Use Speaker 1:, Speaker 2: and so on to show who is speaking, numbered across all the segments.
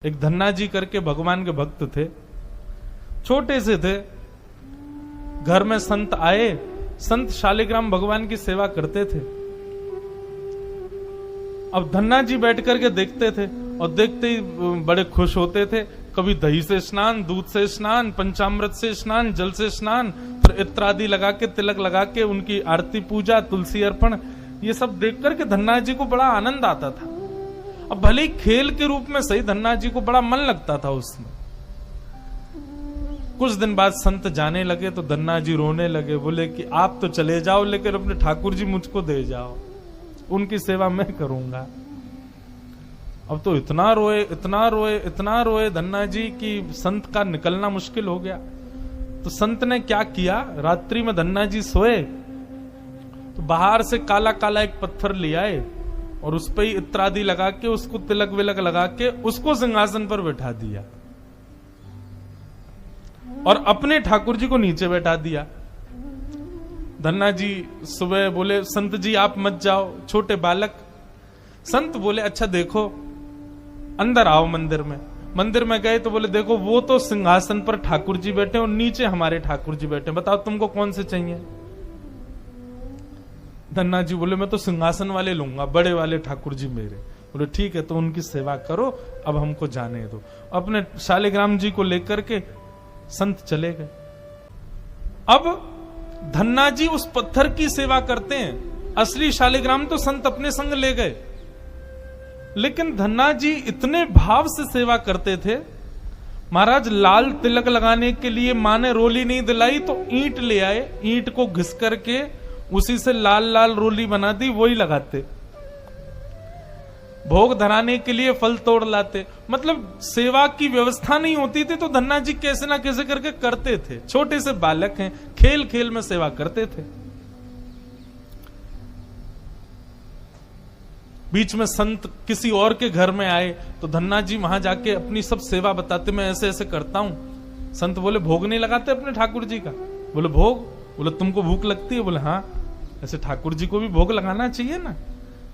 Speaker 1: एक धन्ना जी करके भगवान के भक्त थे, छोटे से थे। घर में संत आए, संत शालिग्राम भगवान की सेवा करते थे। अब धन्ना जी बैठ करके देखते थे और देखते ही बड़े खुश होते थे। कभी दही से स्नान, दूध से स्नान, पंचामृत से स्नान, जल से स्नान, फिर इत्र आदि लगा के, तिलक लगा के उनकी आरती पूजा, तुलसी अर्पण, ये सब देख करके धन्ना जी को बड़ा आनंद आता था। अब भले ही खेल के रूप में सही, धन्ना जी को बड़ा मन लगता था उसमें। कुछ दिन बाद संत जाने लगे तो धन्ना जी रोने लगे, बोले कि आप तो चले जाओ लेकिन अपने ठाकुर जी मुझको दे जाओ, उनकी सेवा मैं करूंगा। अब तो इतना रोए, इतना रोए, इतना रोए धन्ना जी कि संत का निकलना मुश्किल हो गया। तो संत ने क्या किया, रात्रि में धन्ना जी सोए तो बाहर से काला काला एक पत्थर ले आए और उस पर ही इत्र आदि लगा के, उसको तिलक विलक लगा के उसको सिंहासन पर बैठा दिया और अपने ठाकुर जी को नीचे बैठा दिया। धन्ना जी सुबह बोले, संत जी आप मत जाओ, छोटे बालक। संत बोले, अच्छा देखो, अंदर आओ मंदिर में। मंदिर में गए तो बोले, देखो वो तो सिंहासन पर ठाकुर जी बैठे और नीचे हमारे ठाकुर जी बैठे, बताओ तुमको कौन से चाहिए। धन्ना जी बोले, मैं तो सिंहासन वाले लूंगा, बड़े वाले ठाकुर जी मेरे। बोले ठीक है, तो उनकी सेवा करो, अब हमको जाने दो। अपने शालिग्राम जी को लेकर के संत चले गए। अब धन्ना जी उस पत्थर की सेवा करते हैं, असली शालिग्राम तो संत अपने संग ले गए, लेकिन धन्ना जी इतने भाव से सेवा करते थे। महाराज लाल तिलक लगाने के लिए मां ने रोली नहीं दिलाई तो ईंट ले आए, ईंट को घिस करके उसी से लाल लाल रोली बना दी, वही लगाते। भोग धराने के लिए फल तोड़ लाते। मतलब सेवा की व्यवस्था नहीं होती थी तो धन्ना जी कैसे ना कैसे करके करते थे। छोटे से बालक हैं, खेल खेल में सेवा करते थे। बीच में संत किसी और के घर में आए तो धन्ना जी वहां जाके अपनी सब सेवा बताते, मैं ऐसे ऐसे करता हूं। संत बोले, भोग नहीं लगाते अपने ठाकुर जी का। बोले भोग, बोले तुमको भूख लगती है। बोले हाँ, ऐसे ठाकुर जी को भी भोग लगाना चाहिए ना।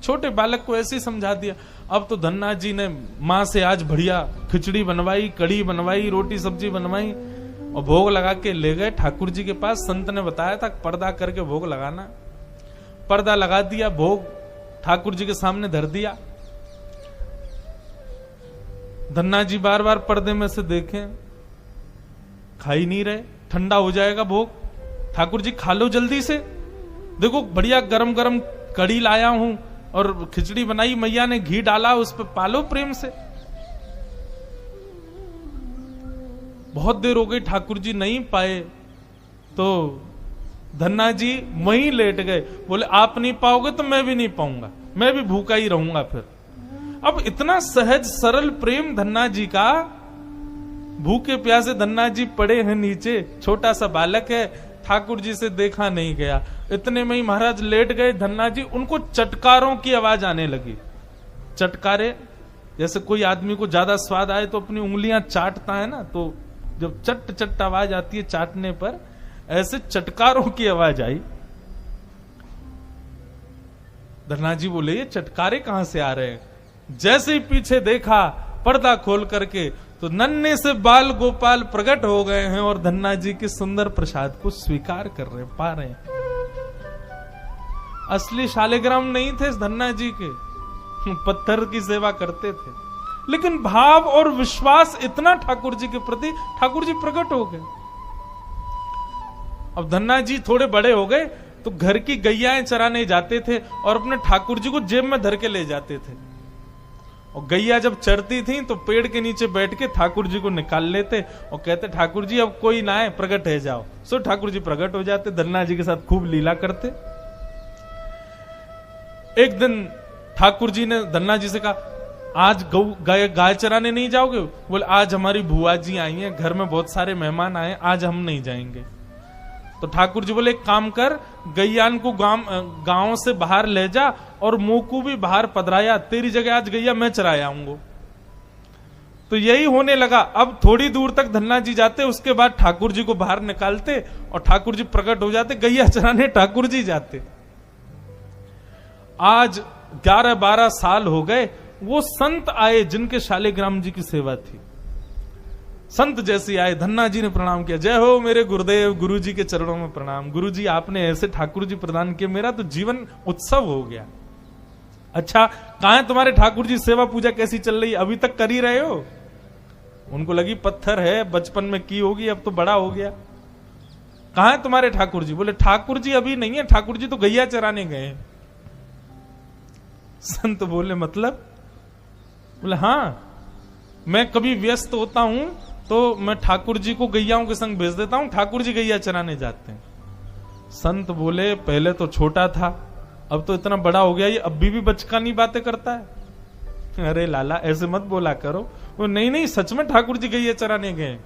Speaker 1: छोटे बालक को ऐसे ही समझा दिया। अब तो धन्ना जी ने मां से आज बढ़िया खिचड़ी बनवाई, कड़ी बनवाई, रोटी सब्जी बनवाई और भोग लगा के ले गए ठाकुर जी के पास। संत ने बताया था पर्दा करके भोग लगाना। पर्दा लगा दिया, भोग ठाकुर जी के सामने धर दिया। धन्ना जी बार बार पर्दे में से देखें, खा ही नहीं रहे, ठंडा हो जाएगा भोग। ठाकुर जी खा लो जल्दी से, देखो बढ़िया गरम गरम कड़ी लाया हूं और खिचड़ी बनाई, मैया ने घी डाला उस पर, पालो प्रेम से। बहुत देर हो गई, ठाकुर जी नहीं पाए तो धन्ना जी वहीं लेट गए। बोले आप नहीं पाओगे तो मैं भी नहीं पाऊंगा, मैं भी भूखा ही रहूंगा फिर। अब इतना सहज सरल प्रेम धन्ना जी का, भूखे प्यासे धन्ना जी पड़े हैं नीचे, छोटा सा बालक है, ठाकुर जी से देखा नहीं गया। इतने में ही महाराज लेट गए धन्ना जी, उनको चटकारों की आवाज आने लगी। चटकारे, जैसे कोई आदमी को ज्यादा स्वाद आए तो अपनी उंगलियां चाटता है ना, तो जब चट चट आवाज आती है चाटने पर, ऐसे चटकारों की आवाज आई। धन्ना जी बोले, ये चटकारे कहां से आ रहे हैं। जैसे ही पीछे देखा पर्दा खोल करके तो नन्हे से बाल गोपाल प्रकट हो गए हैं और धन्ना जी के सुंदर प्रसाद को स्वीकार कर रहे, पा रहे हैं। असली शालिग्राम नहीं थे धन्ना जी के, पत्थर की सेवा करते थे, लेकिन भाव और विश्वास इतना ठाकुर जी के प्रति, ठाकुर जी प्रकट हो गए। अब धन्ना जी थोड़े बड़े हो गए तो घर की गैयाएं चराने जाते थे और अपने ठाकुर जी को जेब में धर के ले जाते थे। और गैया जब चरती थी तो पेड़ के नीचे बैठ के ठाकुर जी को निकाल लेते और कहते, ठाकुर जी अब कोई ना आए, प्रकट है जाओ। सो ठाकुर जी प्रकट हो जाते, धन्ना जी के साथ खूब लीला करते। एक दिन ठाकुर जी ने धन्ना जी से कहा, आज गाय चराने नहीं जाओगे। बोले आज हमारी बुआ जी आई हैं, घर में बहुत सारे मेहमान आए, आज हम नहीं जाएंगे। तो ठाकुर जी बोले, एक काम कर, गैयान को गांव से बाहर ले जा और मोकू भी बाहर पधराया, तेरी जगह आज गैया मैं चराया आऊंगा। तो यही होने लगा। अब थोड़ी दूर तक धन्ना जी जाते, उसके बाद ठाकुर जी को बाहर निकालते और ठाकुर जी प्रकट हो जाते, गैया चराने ठाकुर जी जाते। आज 11-12 साल हो गए वो संत आए जिनके शालिग्राम जी की सेवा थी। संत जैसे आए, धन्ना जी ने प्रणाम किया, जय हो मेरे गुरुदेव, गुरु जी के चरणों में प्रणाम। गुरु जी आपने ऐसे ठाकुर जी प्रदान किए, मेरा तो जीवन उत्सव हो गया। अच्छा, कहां है तुम्हारे ठाकुर जी, सेवा पूजा कैसी चल रही, अभी तक कर ही रहे हो? उनको लगी पत्थर है, बचपन में की होगी, अब तो बड़ा हो गया। कहां है तुम्हारे ठाकुर जी? बोले ठाकुर जी अभी नहीं है, ठाकुर जी तो गैया चराने गए। संत बोले मतलब? बोले हाँ, मैं कभी व्यस्त होता हूं तो मैं ठाकुर जी को गैयाओं के संग भेज देता हूं, ठाकुर जी गैया चराने जाते हैं। संत बोले पहले तो छोटा था, अब तो इतना बड़ा हो गया, ये अभी भी बचकानी बातें करता है। अरे लाला ऐसे मत बोला करो। वो नहीं नहीं, सच में ठाकुर जी गैया चराने गए।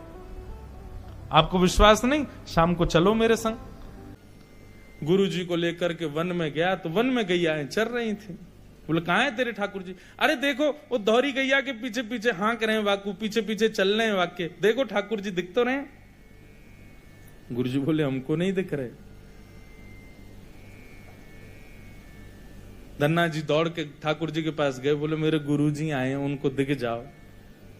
Speaker 1: आपको विश्वास नहीं? शाम को चलो मेरे संग। गुरु जी को लेकर के वन में गया तो वन में गैयाएं चर रही थी। बोले कहां है तेरे ठाकुर जी? अरे देखो वो दोहरी गैया के पीछे पीछे हाँक रहे हैं वाकू, पीछे पीछे चल रहे हैं वाक्य, देखो ठाकुर जी दिख तो रहे। गुरु जी बोले हमको नहीं दिख रहे। धन्ना जी दौड़ के ठाकुर जी के पास गए, बोले मेरे गुरु जी आए हैं, उनको दिख जाओ।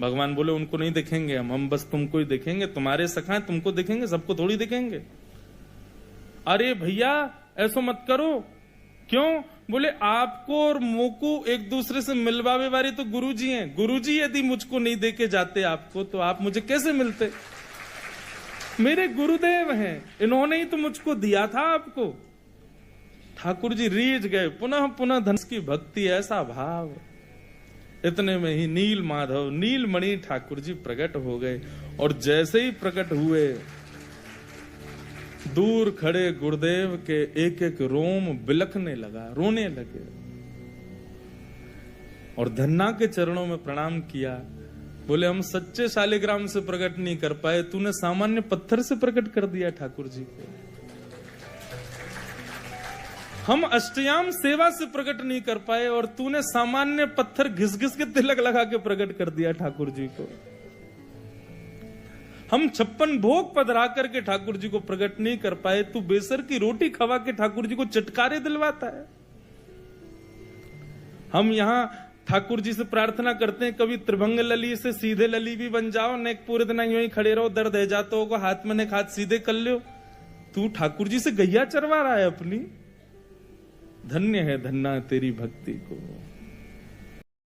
Speaker 1: भगवान बोले उनको नहीं दिखेंगे हम बस तुमको ही दिखेंगे, तुम्हारे सखा हैं, तुमको दिखेंगे, सबको थोड़ी दिखेंगे। अरे भैया ऐसा मत करो। क्यों? बोले आपको और मोको एक दूसरे से मिलवावे वाले तो गुरुजी हैं। गुरुजी यदि मुझको नहीं देके जाते आपको, तो आप मुझे कैसे मिलते? मेरे गुरुदेव हैं, इन्होंने ही तो मुझको दिया था आपको। ठाकुर जी रीझ गए, पुनः पुनः धन की भक्ति, ऐसा भाव। इतने में ही नील माधव, नीलमणि ठाकुर जी प्रकट हो गए। और जैसे ही प्रकट हुए, दूर खड़े गुरुदेव के एक एक रोम बिलखने लगा, रोने लगे। और धन्ना के चरणों में प्रणाम किया। बोले हम सच्चे शालिग्राम से प्रकट नहीं कर पाए, तूने सामान्य पत्थर से प्रकट कर दिया ठाकुर जी को। हम अष्टयाम सेवा से प्रकट नहीं कर पाए और तूने सामान्य पत्थर घिस घिस के तिलक लगा के प्रकट कर दिया ठाकुर जी को। हम 56 भोग पधरा करके ठाकुर जी को प्रकट नहीं कर पाए, तू बेसर की रोटी खवा के ठाकुर जी को चटकारे दिलवाता है। हम यहां ठाकुर जी से प्रार्थना करते हैं, कभी त्रिभंग लली से सीधे लली भी बन जाओ, न पूरे दिन यूं ही खड़े रहो, दर्द है जाते हो, हाथ में ने हाथ सीधे कर लो। तू ठाकुर जी से गैया चरवा रहा है अपनी। धन्य है धन्ना तेरी भक्ति को।